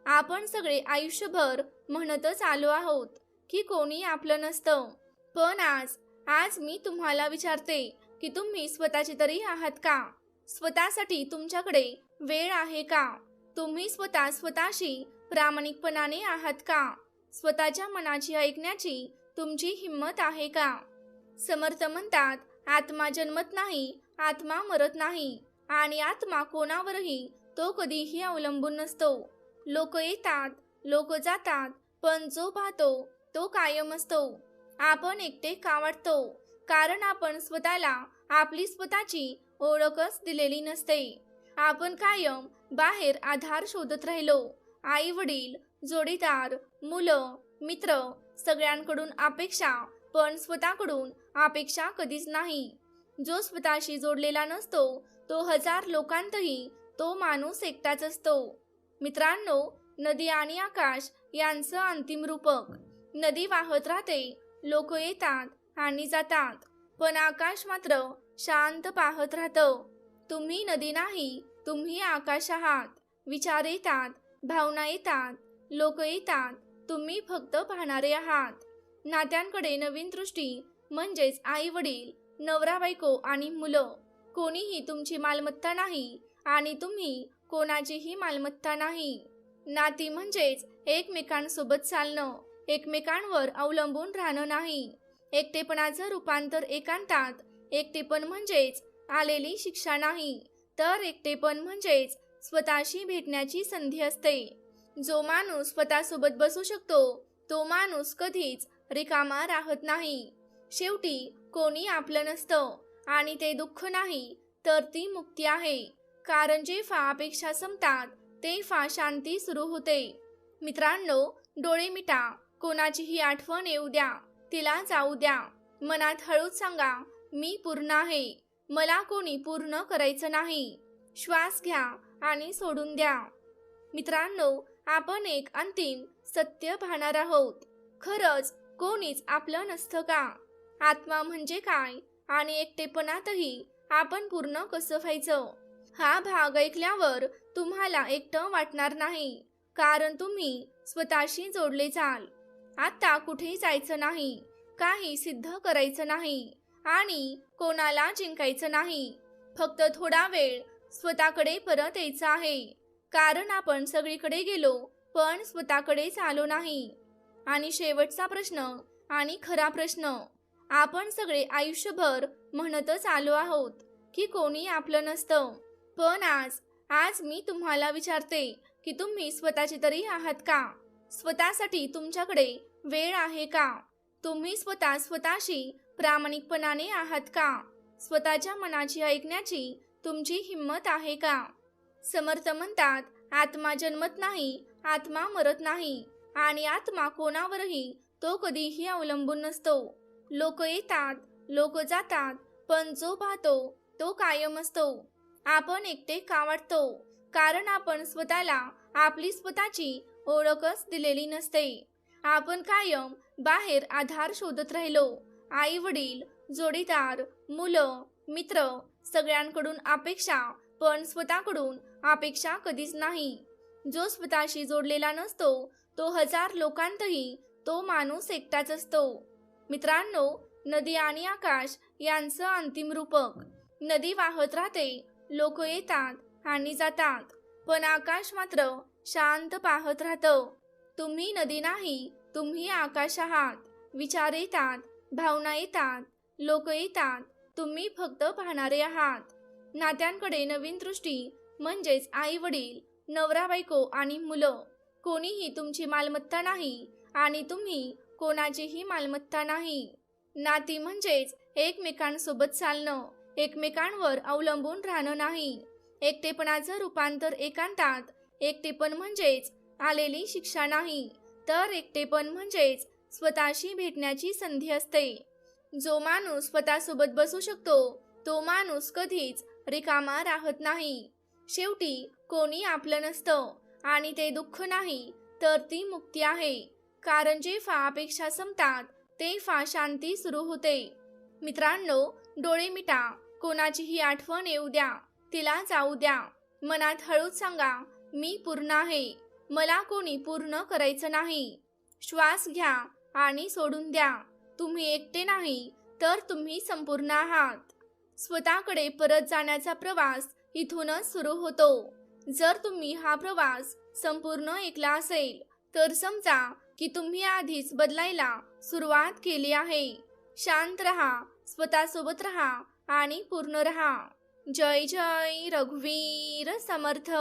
आपण सगळे आयुष्यभर म्हणतच आलो आहोत की कोणी आपलं नसतं. पण आज मी तुम्हाला विचारते की तुम्ही स्वतःचे तरी आहात का? स्वतःसाठी तुमच्याकडे वेळ आहे का? तुम्ही स्वतःशी प्रामाणिकपणाने आहात का? स्वतःच्या मनाची ऐकण्याची तुमची हिंमत आहे का? समर्थ म्हणतात, आत्मा जन्मत नाही, आत्मा मरत नाही आणि आत्मा कोणावरही तो कधीही अवलंबून नसतो. लोक येतात, लोक जातात, पण जो पाहतो तो कायम असतो. आपण एकटे का वाटतो? कारण आपण स्वतःला आपली स्वतःची ओळखच दिलेली नसते. आपण कायम बाहेर आधार शोधत राहिलो. आई वडील, जोडीदार, मुलं, मित्र, सगळ्यांकडून अपेक्षा, पण स्वतःकडून अपेक्षा कधीच नाही. जो स्वतःशी जोडलेला नसतो तो हजार लोकांतही तो माणूस एकटाच असतो. मित्रांनो, नदी आणि आकाश यांचं अंतिम रूपक. नदी वाहत राहते, लोक येतात आणि जातात, पण आकाश मात्र शांत पाहत राहतं. तुम्ही नदी नाही, तुम्ही आकाश आहात. विचार येतात, भावना येतात, लोक येतात, तुम्ही फक्त पाहणारे आहात. नात्यांकडे नवीन दृष्टी म्हणजेच आई वडील, नवरा बायको आणि मुलं. कोणीही तुमची मालमत्ता नाही आणि तुम्ही कोणाचीही मालमत्ता नाही. नाती म्हणजेच एकमेकांसोबत चालणं, एकमेकांवर अवलंबून राहणं नाही. एकटेपणाचं रूपांतर एकांतात. एकटेपण म्हणजेच आलेली शिक्षा नाही, तर एकटेपण म्हणजेच स्वतःशी भेटण्याची संधी असते. जो माणूस स्वतःसोबत बसू शकतो तो माणूस कधीच रिकामा राहत नाही. शेवटी कोणी आपलं नसतं आणि ते दुःख नाही, तर ती मुक्ती आहे. कारण जेव्हा अपेक्षा संपतात तेव्हा शांती सुरू होते. मित्रांनो, डोळे मिटा, कोणाचीही आठवण येऊ द्या, तिला जाऊ द्या. मनात हळूच सांगा, मी पूर्ण आहे, मला कोणी पूर्ण करायचं नाही. श्वास घ्या आणि सोडून द्या. मित्रांनो, आपण एक अंतिम सत्य पाहणार आहोत. खरंच कोणीच आपलं नसतं का? आत्मा म्हणजे काय आणि एकटेपणातही आपण पूर्ण कसं व्हायचं? हा भाग ऐकल्यावर तुम्हाला एकटं वाटणार नाही, कारण तुम्ही स्वतःशी जोडले जाल. आता कुठेही जायचं नाही, काही सिद्ध करायचं नाही आणि कोणाला जिंकायचं नाही. फक्त थोडा वेळ स्वतःकडे परत यायचं आहे, कारण आपण सगळीकडे गेलो पण स्वतःकडेच आलो नाही. आणि शेवटचा प्रश्न आणि खरा प्रश्न, आपण सगळे आयुष्यभर म्हणतच आलो आहोत की कोणी आपलं नसतं. पण आज मी तुम्हाला विचारते की तुम्ही स्वतःचे तरी आहात का? स्वतःसाठी तुमच्याकडे वेळ आहे का? तुम्ही स्वतःशी प्रामाणिकपणाने आहात का? स्वतःच्या मनाची ऐकण्याची तुमची हिंमत आहे का? समर्थ म्हणतात, आत्मा जन्मत नाही, आत्मा मरत नाही आणि आत्मा कोणावरही तो कधीही अवलंबून नसतो. लोक येतात, लोक जातात, पण जो पाहतो तो कायम असतो. आपण एकटे का वाटतो? कारण आपण स्वतःला आपली स्वतःची ओळखच दिलेली नसते. आपण कायम बाहेर आधार शोधत राहिलो. आई वडील, जोडीदार, मुलं, मित्र, सगळ्यांकडून अपेक्षा, पण स्वतःकडून अपेक्षा कधीच नाही. जो स्वतःशी जोडलेला नसतो तो हजार लोकांतही तो माणूस एकटाच असतो. मित्रांनो, नदी आणि आकाश यांचं अंतिम रूपक. नदी वाहत राहते, लोक येतात आणि जातात, पण आकाश मात्र शांत पाहत राहतं. तुम्ही नदी नाही, तुम्ही आकाश आहात. विचार येतात, भावना येतात, लोक येतात, तुम्ही फक्त पाहणारे आहात. नात्यांकडे नवीन दृष्टी म्हणजेच आई वडील, नवरा बायको आणि मुलं. कोणीही तुमची मालमत्ता नाही आणि तुम्ही कोणाचीही मालमत्ता नाही. नाती म्हणजेच एकमेकांसोबत चालणं, एकमेकांवर अवलंबून राहणं नाही. एकटेपणाचं रूपांतर एकांतात. एकटेपण म्हणजेच आलेली शिक्षा नाही, तर एकटेपण म्हणजेच स्वतःशी भेटण्याची संधी असते. जो माणूस स्वतःसोबत बसू शकतो तो माणूस कधीच रिकामा राहत नाही. शेवटी कोणी आपलं नसतं आणि ते दुःख नाही, तर ती मुक्ती आहे. कारण जेव्हा अपेक्षा संपतात तेव्हा शांती सुरू होते. मित्रांनो, डोळे मिटा, कोणाचीही आठवण येऊ द्या, तिला जाऊ द्या. मनात हळूच सांगा, मी पूर्ण आहे, मला कोणी पूर्ण करायचं नाही. श्वास घ्या आणि सोडून द्या. तुम्ही एकटे नाही, तर तुम्ही संपूर्ण आहात. स्वतःकडे परत जाण्याचा प्रवास इथूनच सुरू होतो. जर तुम्ही हा प्रवास संपूर्ण ऐकला असेल तर समजा की तुम्ही आधीच बदलायला सुरुवात केली आहे. शांत रहा, स्वतःसोबत रहा आणि पूर्ण रहा. जय जय रघुवीर समर्थ.